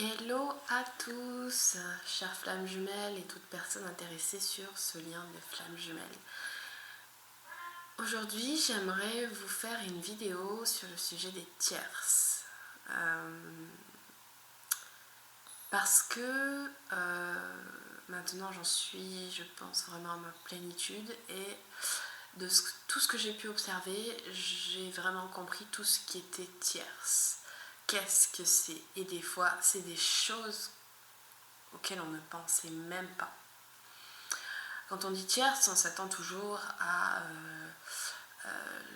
Hello à tous, chères flammes jumelles et toute personne intéressée sur ce lien des flammes jumelles. Aujourd'hui, j'aimerais vous faire une vidéo sur le sujet des tierces. Parce que maintenant j'en suis, je pense, vraiment à ma plénitude et de tout ce que j'ai pu observer, j'ai vraiment compris tout ce qui était tierce. Qu'est-ce que c'est? Et des fois, c'est des choses auxquelles on ne pensait même pas. Quand on dit tierce, on s'attend toujours à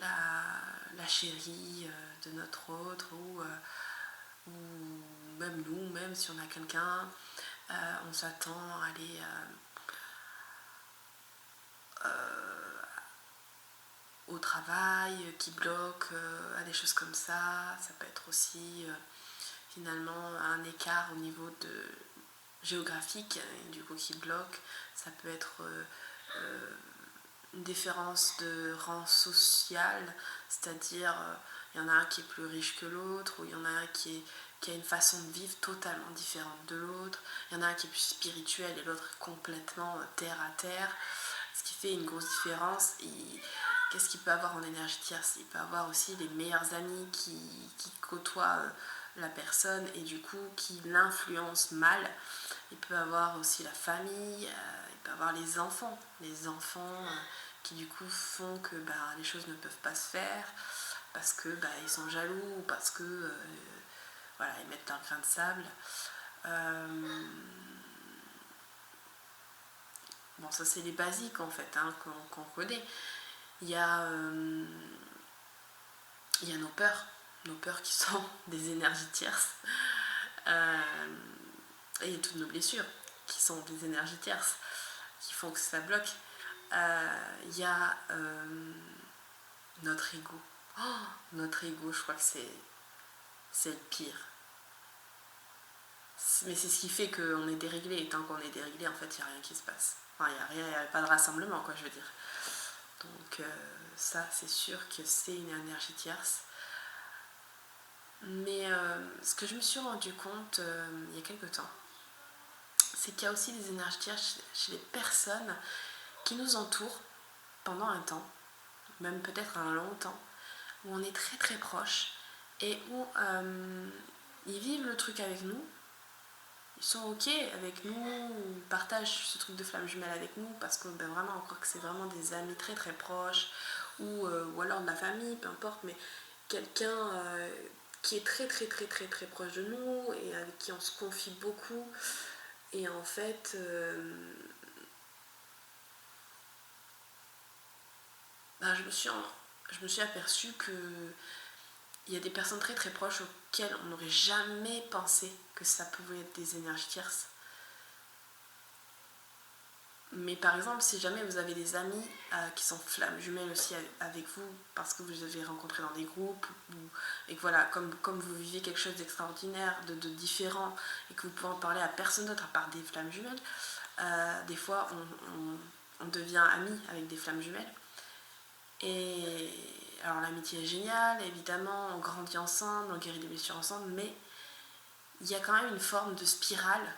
la chérie de notre autre ou même nous, même si on a quelqu'un, on s'attend à aller au travail qui bloque, à des choses comme ça. Ça peut être aussi finalement un écart au niveau géographique du coup qui bloque. Ça peut être une différence de rang social, c'est-à-dire il y en a un qui est plus riche que l'autre, ou il y en a un qui a une façon de vivre totalement différente de l'autre, il y en a un qui est plus spirituel et l'autre complètement terre à terre, ce qui fait une grosse différence. Et qu'est-ce qu'il peut avoir en énergie tierce? Il peut avoir aussi les meilleurs amis qui côtoient la personne et du coup qui l'influencent mal. Il peut avoir aussi la famille, il peut avoir les enfants qui du coup font que les choses ne peuvent pas se faire parce que ils sont jaloux ou parce que voilà, ils mettent leur grain de sable. Bon, ça c'est les basiques en fait qu'on connaît. Il y a nos peurs qui sont des énergies tierces. Et il y a toutes nos blessures qui sont des énergies tierces qui font que ça bloque. Il y a notre ego. Notre ego, je crois que c'est le pire. Mais c'est ce qui fait qu'on est déréglé. Et tant qu'on est déréglé, en fait, il n'y a rien qui se passe. Enfin, il n'y a pas de rassemblement, quoi, je veux dire. Donc, ça, c'est sûr que c'est une énergie tierce. Mais ce que je me suis rendu compte il y a quelques temps, c'est qu'il y a aussi des énergies tierces chez les personnes qui nous entourent pendant un temps, même peut-être un long temps, où on est très très proche et où ils vivent le truc avec nous, ils sont ok avec nous, ils partagent ce truc de flamme jumelle avec nous parce que vraiment on croit que c'est vraiment des amis très très proches ou alors de la famille, peu importe, mais quelqu'un qui est très très très très très proche de nous et avec qui on se confie beaucoup. Et en fait, je me suis aperçue qu'il y a des personnes très très proches auxquelles on n'aurait jamais pensé que ça pouvait être des énergies tierces. Mais par exemple, si jamais vous avez des amis qui sont flammes jumelles aussi avec vous, parce que vous les avez rencontrés dans des groupes, et que voilà, comme vous vivez quelque chose d'extraordinaire, de différent, et que vous pouvez en parler à personne d'autre à part des flammes jumelles, des fois on devient amis avec des flammes jumelles. Et alors l'amitié est géniale, évidemment, on grandit ensemble, on guérit des blessures ensemble, mais il y a quand même une forme de spirale.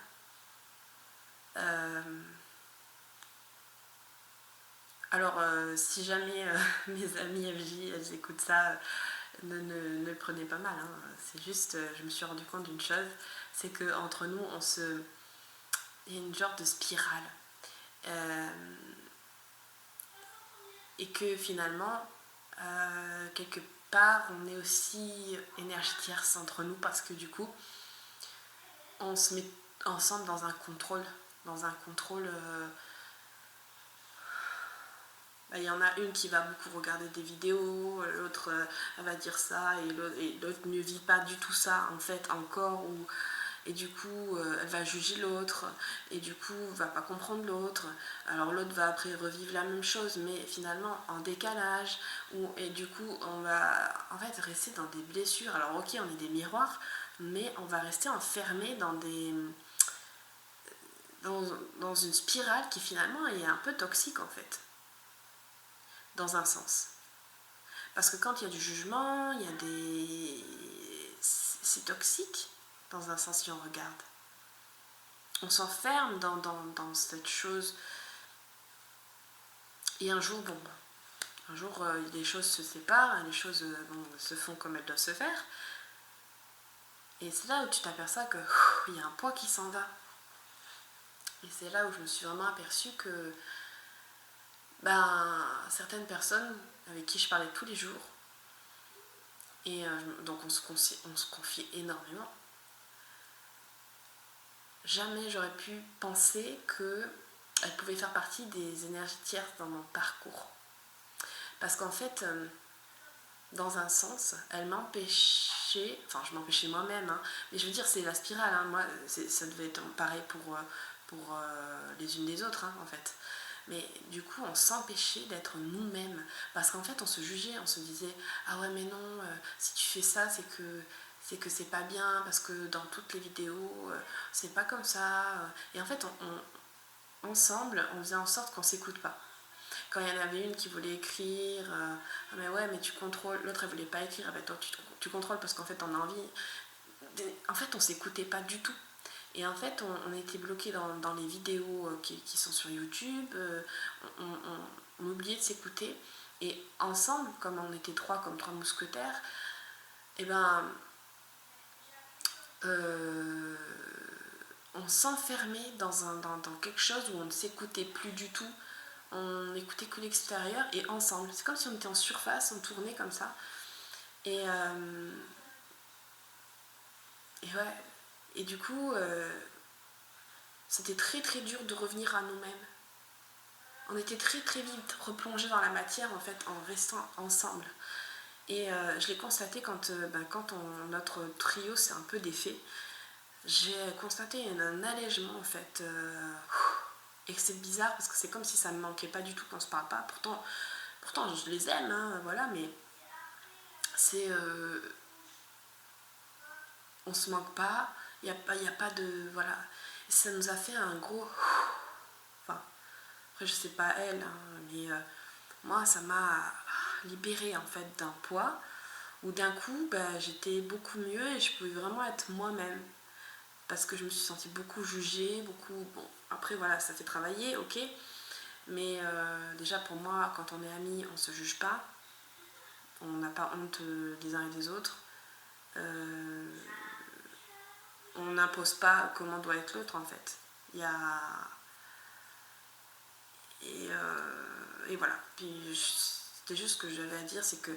Alors si jamais mes amis FJ elles écoutent ça, ne le prenez pas mal. Hein. C'est juste, je me suis rendu compte d'une chose, c'est qu'entre nous, il y a une genre de spirale. Et que finalement, quelque part, on est aussi énergie tierce entre nous parce que du coup, on se met ensemble dans un contrôle. Il y en a une qui va beaucoup regarder des vidéos, l'autre elle va dire ça et l'autre ne vit pas du tout ça en fait encore, et du coup elle va juger l'autre et du coup va pas comprendre l'autre, alors l'autre va après revivre la même chose mais finalement en décalage, et du coup on va en fait rester dans des blessures. Alors ok, on est des miroirs, mais on va rester enfermé dans une spirale qui finalement est un peu toxique en fait, dans un sens. Parce que quand il y a du jugement, c'est toxique. dans un sens si on regarde. On s'enferme dans cette chose. Et un jour, les choses se séparent, les choses se font comme elles doivent se faire. Et c'est là où tu t'aperçois que il y a un poids qui s'en va. Et c'est là où je me suis vraiment aperçue que certaines personnes avec qui je parlais tous les jours, et donc on se confie énormément. Jamais j'aurais pu penser qu'elle pouvait faire partie des énergies tierces dans mon parcours. Parce qu'en fait, dans un sens, elle m'empêchait, enfin je m'empêchais moi-même, hein, mais je veux dire c'est la spirale, hein, moi ça devait être pareil pour les unes des autres, hein, en fait. Mais du coup on s'empêchait d'être nous-mêmes, parce qu'en fait on se jugeait, on se disait ah ouais mais non, si tu fais ça c'est que c'est pas bien, parce que dans toutes les vidéos c'est pas comme ça, et en fait ensemble on faisait en sorte qu'on s'écoute pas. Quand il y en avait une qui voulait écrire, ah mais ouais mais tu contrôles, l'autre elle voulait pas écrire, ah ben toi tu contrôles parce qu'en fait on a envie. En fait on s'écoutait pas du tout. Et en fait on était bloqués dans les vidéos qui sont sur YouTube, on oubliait de s'écouter. Et ensemble, comme on était comme trois mousquetaires, et on s'enfermait dans quelque chose où on ne s'écoutait plus du tout. On n'écoutait que l'extérieur et ensemble. C'est comme si on était en surface, on tournait comme ça. Et ouais. Et du coup, c'était très très dur de revenir à nous-mêmes. On était très très vite replongés dans la matière en fait en restant ensemble. Et je l'ai constaté quand notre trio s'est un peu défait. J'ai constaté un allègement en fait. Et c'est bizarre parce que c'est comme si ça me manquait pas du tout qu'on se parle pas. Pourtant je les aime, hein, voilà, mais c'est... on se manque pas, il n'y a pas de... Voilà. Et ça nous a fait un gros... Enfin, après je sais pas elle, hein, mais moi ça m'a libérée en fait d'un poids où d'un coup j'étais beaucoup mieux et je pouvais vraiment être moi-même. Parce que je me suis sentie beaucoup jugée, beaucoup... Bon, après voilà, ça fait travailler, ok. Mais déjà pour moi, quand on est amis, on se juge pas. On n'a pas honte des uns et des autres. On n'impose pas comment doit être l'autre en fait. Il y a... Et voilà. Puis c'était juste ce que j'avais à dire, c'est que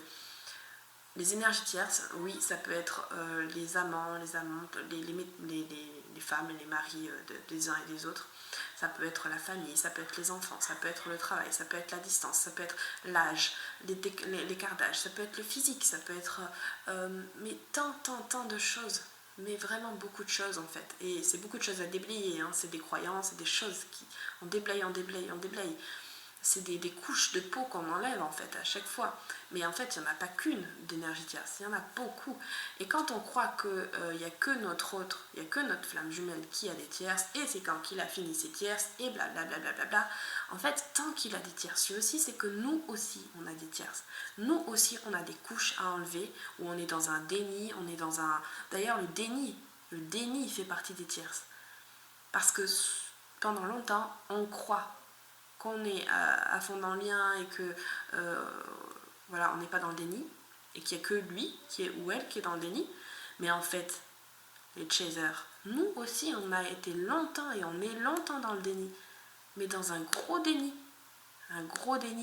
les énergies tierces, oui, ça peut être les amants, les amantes, les femmes et les maris des uns et des autres. Ça peut être la famille, ça peut être les enfants, ça peut être le travail, ça peut être la distance, ça peut être l'âge, l'écart d'âge, ça peut être le physique, ça peut être... mais tant de choses. Mais vraiment beaucoup de choses en fait. Et c'est beaucoup de choses à déblayer, hein. C'est des croyances, c'est des choses qui... On déblaye. C'est des couches de peau qu'on enlève en fait à chaque fois. Mais en fait, il n'y en a pas qu'une d'énergie tierce, il y en a beaucoup. Et quand on croit qu'il n'y a que il y a que notre flamme jumelle qui a des tierces, et c'est quand qu'il a fini ses tierces, et blablabla, en fait, tant qu'il a des tierces lui aussi, c'est que nous aussi, on a des tierces. Nous aussi, on a des couches à enlever, où on est dans un déni, on est dans un... D'ailleurs, le déni fait partie des tierces. Parce que pendant longtemps, on croit qu'on est à fond dans le lien et que voilà, on n'est pas dans le déni et qu'il n'y a que lui ou elle qui est dans le déni. Mais en fait, les chasers, nous aussi on a été longtemps et on est longtemps dans le déni, mais dans un gros déni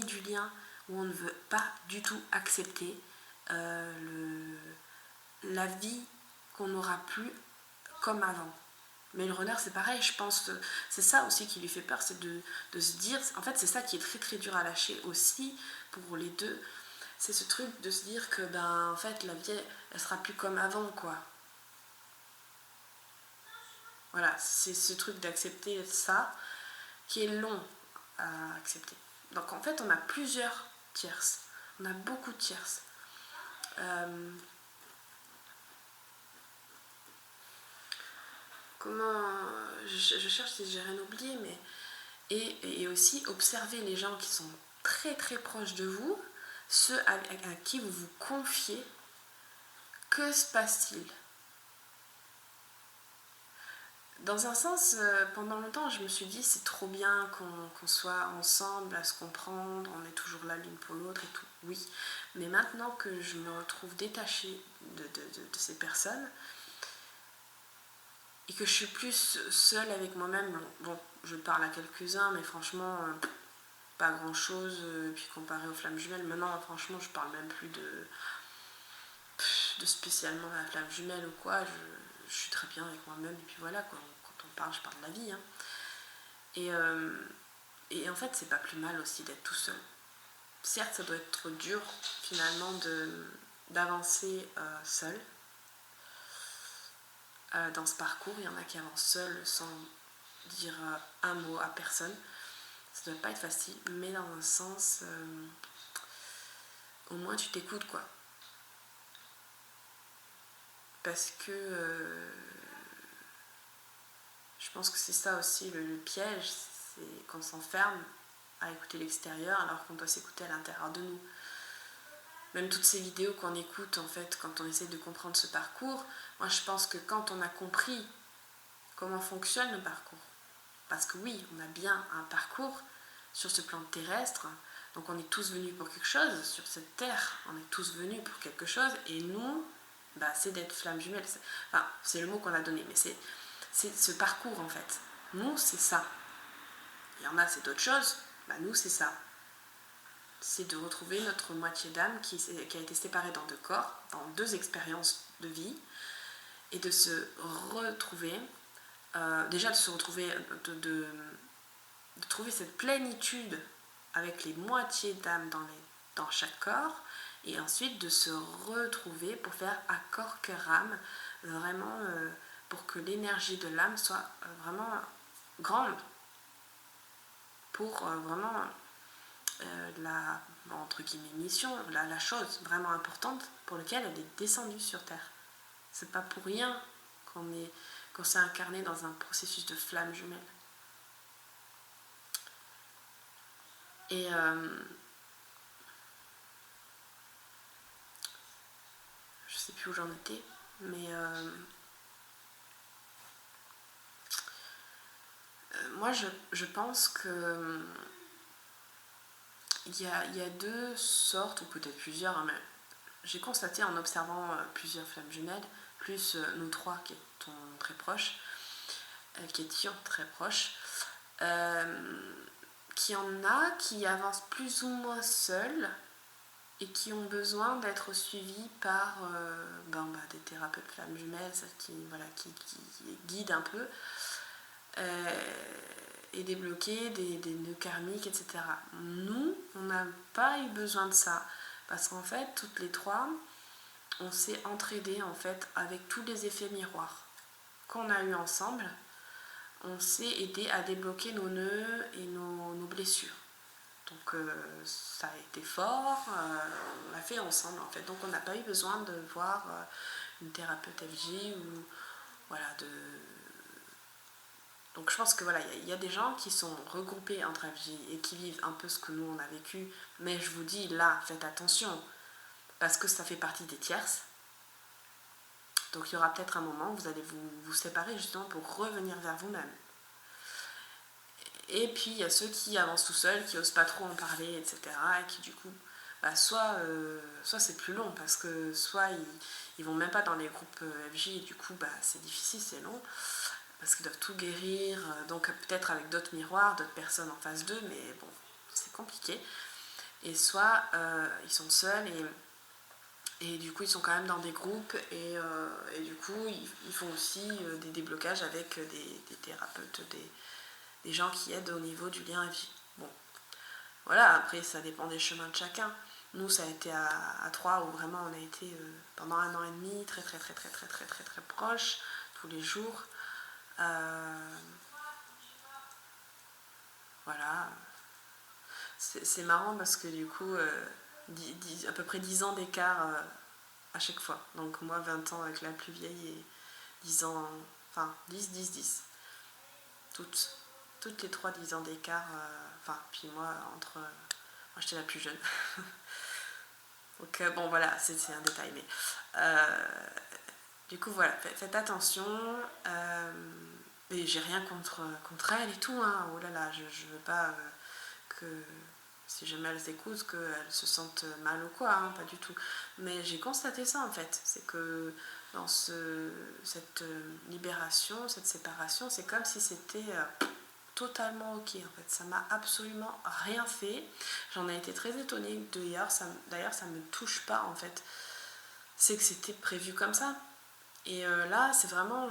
du lien où on ne veut pas du tout accepter la vie qu'on n'aura plus comme avant. Mais le runner c'est pareil, je pense, c'est ça aussi qui lui fait peur, c'est de se dire, en fait c'est ça qui est très très dur à lâcher aussi pour les deux, c'est ce truc de se dire que en fait la vie elle sera plus comme avant quoi. Voilà, c'est ce truc d'accepter ça qui est long à accepter. Donc en fait on a plusieurs tierces, on a beaucoup de tierces. Je cherche si j'ai rien oublié, mais et aussi observer les gens qui sont très très proches de vous, ceux à qui vous vous confiez. Que se passe-t-il? Dans un sens, pendant longtemps, je me suis dit c'est trop bien qu'on soit ensemble, à se comprendre, on est toujours là l'une pour l'autre et tout. Oui, mais maintenant que je me retrouve détachée de ces personnes et que je suis plus seule avec moi-même, bon, je parle à quelques-uns, mais franchement, pas grand-chose. Puis comparé aux flammes jumelles, maintenant, franchement, je parle même plus de spécialement la flamme jumelle ou quoi. Je suis très bien avec moi-même et puis voilà quoi. Quand on parle, je parle de la vie. Hein. Et, euh, et en fait, c'est pas plus mal aussi d'être tout seul. Certes, ça doit être dur finalement d'avancer seul dans ce parcours. Il y en a qui avancent seuls sans dire un mot à personne. Ça doit pas être facile, mais dans un sens, au moins tu t'écoutes quoi. Parce que je pense que c'est ça aussi le piège, c'est qu'on s'enferme à écouter l'extérieur alors qu'on doit s'écouter à l'intérieur de nous. Même toutes ces vidéos qu'on écoute en fait quand on essaie de comprendre ce parcours, moi je pense que quand on a compris comment fonctionne le parcours, parce que oui, on a bien un parcours sur ce plan terrestre, donc on est tous venus pour quelque chose, sur cette terre, on est tous venus pour quelque chose, et nous, c'est d'être flammes jumelles. Enfin, c'est le mot qu'on a donné, mais c'est ce parcours en fait. Nous, c'est ça. Il y en a, c'est d'autres choses, nous, c'est ça. C'est de retrouver notre moitié d'âme qui a été séparée dans 2 corps, dans 2 expériences de vie, et de se retrouver, déjà de se retrouver, de trouver cette plénitude avec les moitiés d'âme dans chaque corps, et ensuite de se retrouver pour faire accord cœur-âme, vraiment pour que l'énergie de l'âme soit vraiment grande, pour vraiment la, entre guillemets, mission, la chose vraiment importante pour laquelle elle est descendue sur Terre. C'est pas pour rien qu'on s'est incarné dans un processus de flamme jumelle. Et je sais plus où j'en étais, mais moi je pense que il y a 2 sortes, ou peut-être plusieurs, hein, mais j'ai constaté en observant plusieurs flammes jumelles, plus nous 3 qui étions très proches, qu'il y en a qui avancent plus ou moins seuls et qui ont besoin d'être suivis par des thérapeutes flammes jumelles qui guident un peu et débloquer des nœuds karmiques, etc. Nous, on n'a pas eu besoin de ça parce qu'en fait, toutes les 3, on s'est entraidés en fait avec tous les effets miroirs qu'on a eu ensemble. On s'est aidé à débloquer nos nœuds et nos blessures. Donc ça a été fort, on l'a fait ensemble en fait. Donc on n'a pas eu besoin de voir une thérapeute FJ ou voilà Donc je pense que voilà, il y a des gens qui sont regroupés entre FJ et qui vivent un peu ce que nous on a vécu. Mais je vous dis là, faites attention parce que ça fait partie des tierces. Donc il y aura peut-être un moment où vous allez vous séparer justement pour revenir vers vous-même. Et puis il y a ceux qui avancent tout seuls, qui osent pas trop en parler, etc. Et qui du coup, soit c'est plus long parce que soit ils vont même pas dans les groupes FJ et du coup c'est difficile, c'est long parce qu'ils doivent tout guérir, donc peut-être avec d'autres miroirs, d'autres personnes en face d'eux, mais bon, c'est compliqué. Et soit ils sont seuls et du coup ils sont quand même dans des groupes et du coup ils font aussi des déblocages avec des thérapeutes, des gens qui aident au niveau du lien à vie. Bon, voilà, après ça dépend des chemins de chacun. Nous ça a été à 3 où vraiment on a été pendant 1 an et demi très très très très très très très très proches tous les jours. Voilà. C'est marrant parce que du coup à peu près 10 ans d'écart à chaque fois. Donc moi 20 ans avec la plus vieille et 10 ans, enfin 10. Toutes les 3 10 ans d'écart, puis moi moi j'étais la plus jeune. Donc bon voilà, c'est un détail, mais du coup voilà, faites attention. Et j'ai rien contre elles et tout, hein. Oh là là, je veux pas que si jamais elles écoutent, qu'elles se sentent mal ou quoi, hein, pas du tout. Mais j'ai constaté ça en fait, c'est que dans cette libération, cette séparation, c'est comme si c'était totalement ok en fait. Ça m'a absolument rien fait. J'en ai été très étonnée d'ailleurs, ça me touche pas en fait. C'est que c'était prévu comme ça. Et là, c'est vraiment...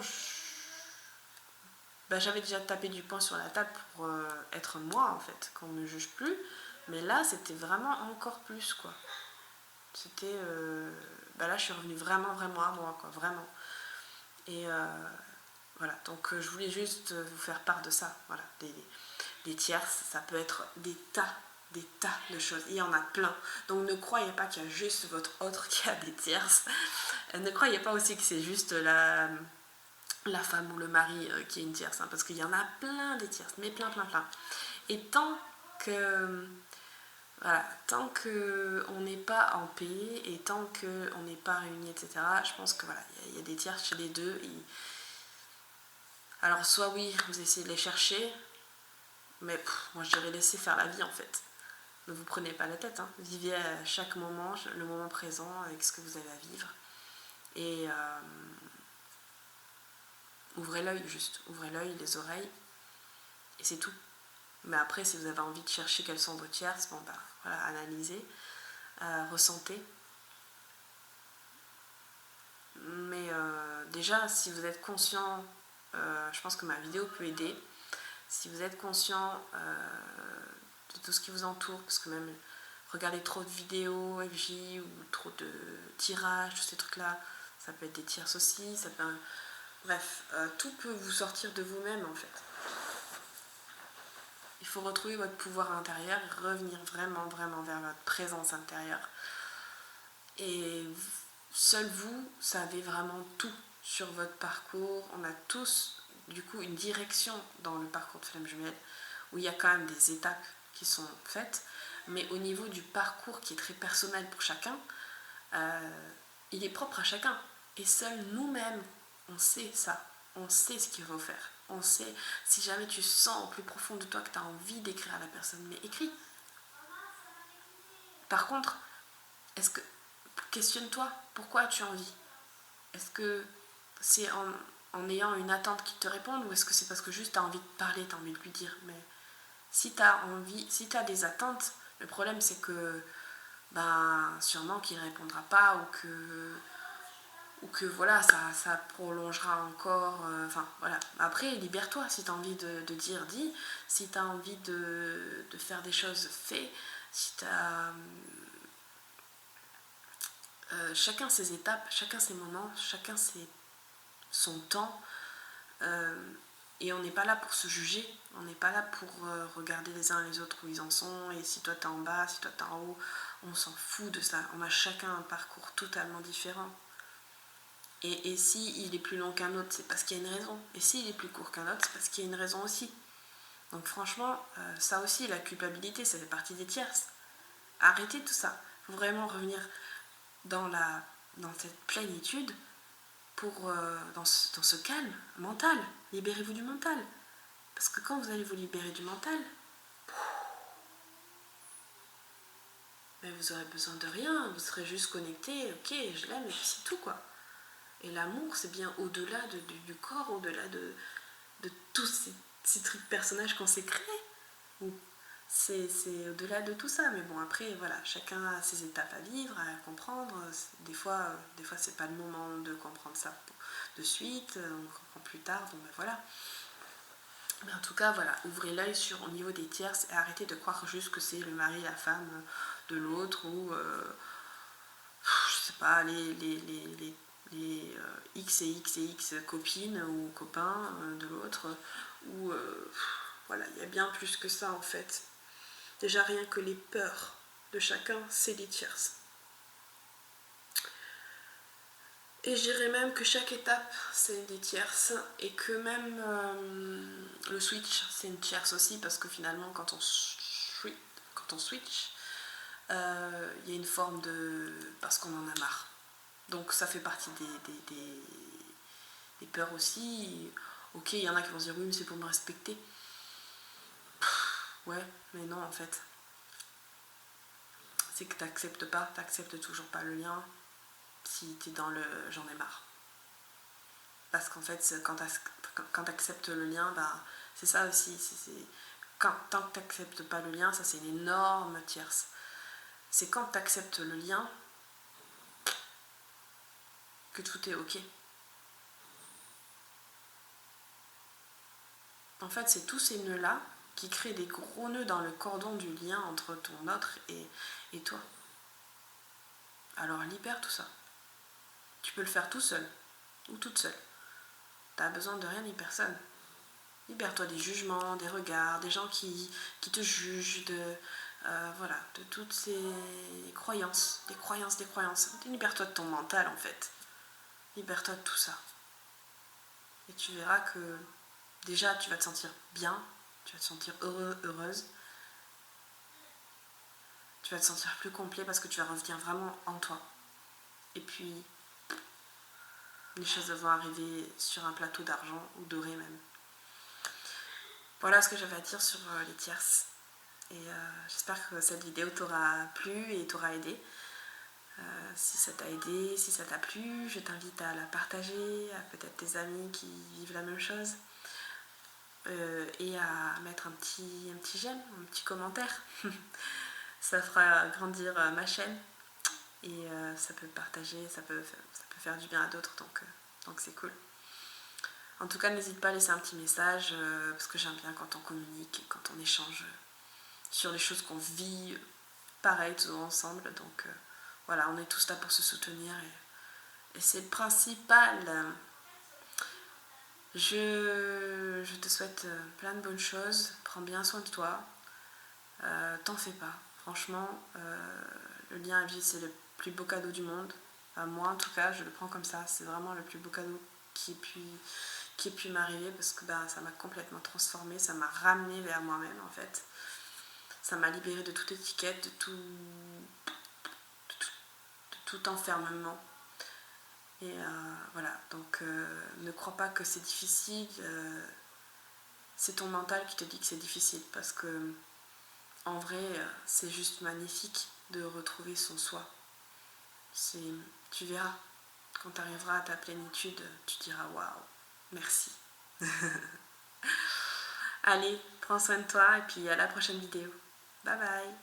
j'avais déjà tapé du poing sur la table pour être moi en fait, qu'on me juge plus. Mais là, c'était vraiment encore plus quoi. C'était... là, je suis revenue vraiment à moi quoi, vraiment. Et voilà, donc je voulais juste vous faire part de ça. Voilà, des tierces, ça peut être des tas de choses. Il y en a plein. Donc ne croyez pas qu'il y a juste votre autre qui a des tierces. Ne croyez pas aussi que c'est juste la femme ou le mari qui est une tierce, hein, parce qu'il y en a plein des tierces, mais plein. Et tant que on n'est pas en paix et tant qu'on n'est pas réunis, etc., je pense que voilà, il y a des tierces chez les deux. Alors soit oui, vous essayez de les chercher, mais moi je dirais laisser faire la vie en fait. Ne vous prenez pas la tête, hein. Vivez à chaque moment, le moment présent avec ce que vous avez à vivre. Et ouvrez l'œil juste, ouvrez l'œil, les oreilles, et c'est tout. Mais après, si vous avez envie de chercher quelles sont vos tierces, voilà, analysez, ressentez. Mais déjà, si vous êtes conscient, je pense que ma vidéo peut aider. Si vous êtes conscient de tout ce qui vous entoure, parce que même regarder trop de vidéos FJ ou trop de tirages, tous ces trucs-là, ça peut être des tierces aussi, ça peut... Bref, tout peut vous sortir de vous-même en fait. Il faut retrouver votre pouvoir intérieur et revenir vraiment vers votre présence intérieure. Et seul vous savez vraiment tout sur votre parcours. On a tous du coup une direction dans le parcours de Flamme Jumelle où il y a quand même des étapes qui sont faites, mais au niveau du parcours qui est très personnel pour chacun, il est propre à chacun. Et seuls nous-mêmes, on sait ça. On sait ce qu'il faut faire. On sait, si jamais tu sens au plus profond de toi que tu as envie d'écrire à la personne, mais écris. Par contre, questionne-toi, pourquoi as-tu envie? Est-ce que c'est en ayant une attente qui te réponde, ou est-ce que c'est parce que juste tu as envie de parler, tu as envie de lui dire? Mais si tu as des attentes, le problème c'est que sûrement qu'il ne répondra pas, ou que voilà, ça prolongera encore. Voilà. Après, libère-toi. Si tu as envie de dire, dis. Si tu as envie de faire des choses, fais. Si tu as... chacun ses étapes, chacun ses moments, chacun son temps. Et on n'est pas là pour se juger. On n'est pas là pour regarder les uns les autres où ils en sont. Et si toi t'es en bas, si toi t'es en haut, on s'en fout de ça. On a chacun un parcours totalement différent. Et si il est plus long qu'un autre, c'est parce qu'il y a une raison. Et s'il est plus court qu'un autre, c'est parce qu'il y a une raison aussi. Donc franchement, ça aussi, la culpabilité, ça fait partie des tierces. Arrêtez tout ça. Il faut vraiment revenir dans cette plénitude dans ce calme mental. Libérez-vous du mental. Parce que quand vous allez vous libérer du mental, vous aurez besoin de rien. Vous serez juste connecté. Ok, je l'aime et puis c'est tout quoi. Et l'amour, c'est bien au-delà du corps, au-delà de tous ces trucs personnages qu'on s'est créés. C'est au-delà de tout ça. Mais bon, après, voilà, chacun a ses étapes à vivre, à comprendre. Des fois c'est pas le moment de comprendre ça de suite. On comprend plus tard. Bon, voilà. Mais en tout cas, voilà, ouvrez l'œil au niveau des tierces et arrêtez de croire juste que c'est le mari, la femme de l'autre ou, je sais pas, les X et X et X copines ou copains de l'autre, ou voilà, il y a bien plus que ça en fait. Déjà rien que les peurs de chacun, c'est des tierces. Et je dirais même que chaque étape, c'est des tierces, et que même le switch, c'est une tierce aussi, parce que finalement, quand on switch, il y a une forme de... parce qu'on en a marre. Donc ça fait partie des peurs aussi. Ok, il y en a qui vont se dire oui, mais c'est pour me respecter. Ouais, mais non, en fait. C'est que t'acceptes toujours pas le lien si t'es dans le j'en ai marre. Parce qu'en fait, quand t'acceptes le lien, bah, c'est ça aussi. Tant que t'acceptes pas le lien, ça c'est une énorme tierce. C'est quand t'acceptes le lien que tout est ok. En fait, c'est tous ces nœuds-là qui créent des gros nœuds dans le cordon du lien entre ton autre et toi. Alors libère tout ça. Tu peux le faire tout seul ou toute seule. T'as besoin de rien ni personne. Libère-toi des jugements, des regards, des gens qui te jugent, voilà, de toutes ces croyances, des croyances. Libère-toi de ton mental en fait. Libère-toi de tout ça. Et tu verras que déjà tu vas te sentir bien, tu vas te sentir heureux, heureuse. Tu vas te sentir plus complet parce que tu vas revenir vraiment en toi. Et puis, les choses vont arriver sur un plateau d'argent ou doré même. Voilà ce que j'avais à dire sur les tierces. Et j'espère que cette vidéo t'aura plu et t'aura aidé. Si ça t'a aidé, si ça t'a plu, je t'invite à la partager à peut-être tes amis qui vivent la même chose. Et à mettre un petit j'aime, un petit commentaire. Ça fera grandir ma chaîne. Et ça peut partager, ça peut faire du bien à d'autres, donc c'est cool. En tout cas, n'hésite pas à laisser un petit message, parce que j'aime bien quand on communique et quand on échange sur les choses qu'on vit pareil tous ensemble. Donc voilà, on est tous là pour se soutenir et c'est le principal. Je te souhaite plein de bonnes choses, prends bien soin de toi, t'en fais pas. Franchement, le lien à vie, c'est le plus beau cadeau du monde. Moi, en tout cas, je le prends comme ça. C'est vraiment le plus beau cadeau qui ait pu m'arriver parce que ça m'a complètement transformée. Ça m'a ramenée vers moi-même, en fait. Ça m'a libérée de toute étiquette, de tout enfermement. Et voilà, donc ne crois pas que c'est difficile. C'est ton mental qui te dit que c'est difficile parce que en vrai, c'est juste magnifique de retrouver son soi. Tu verras, quand tu arriveras à ta plénitude, tu diras waouh, merci. Allez, prends soin de toi et puis à la prochaine vidéo. Bye bye.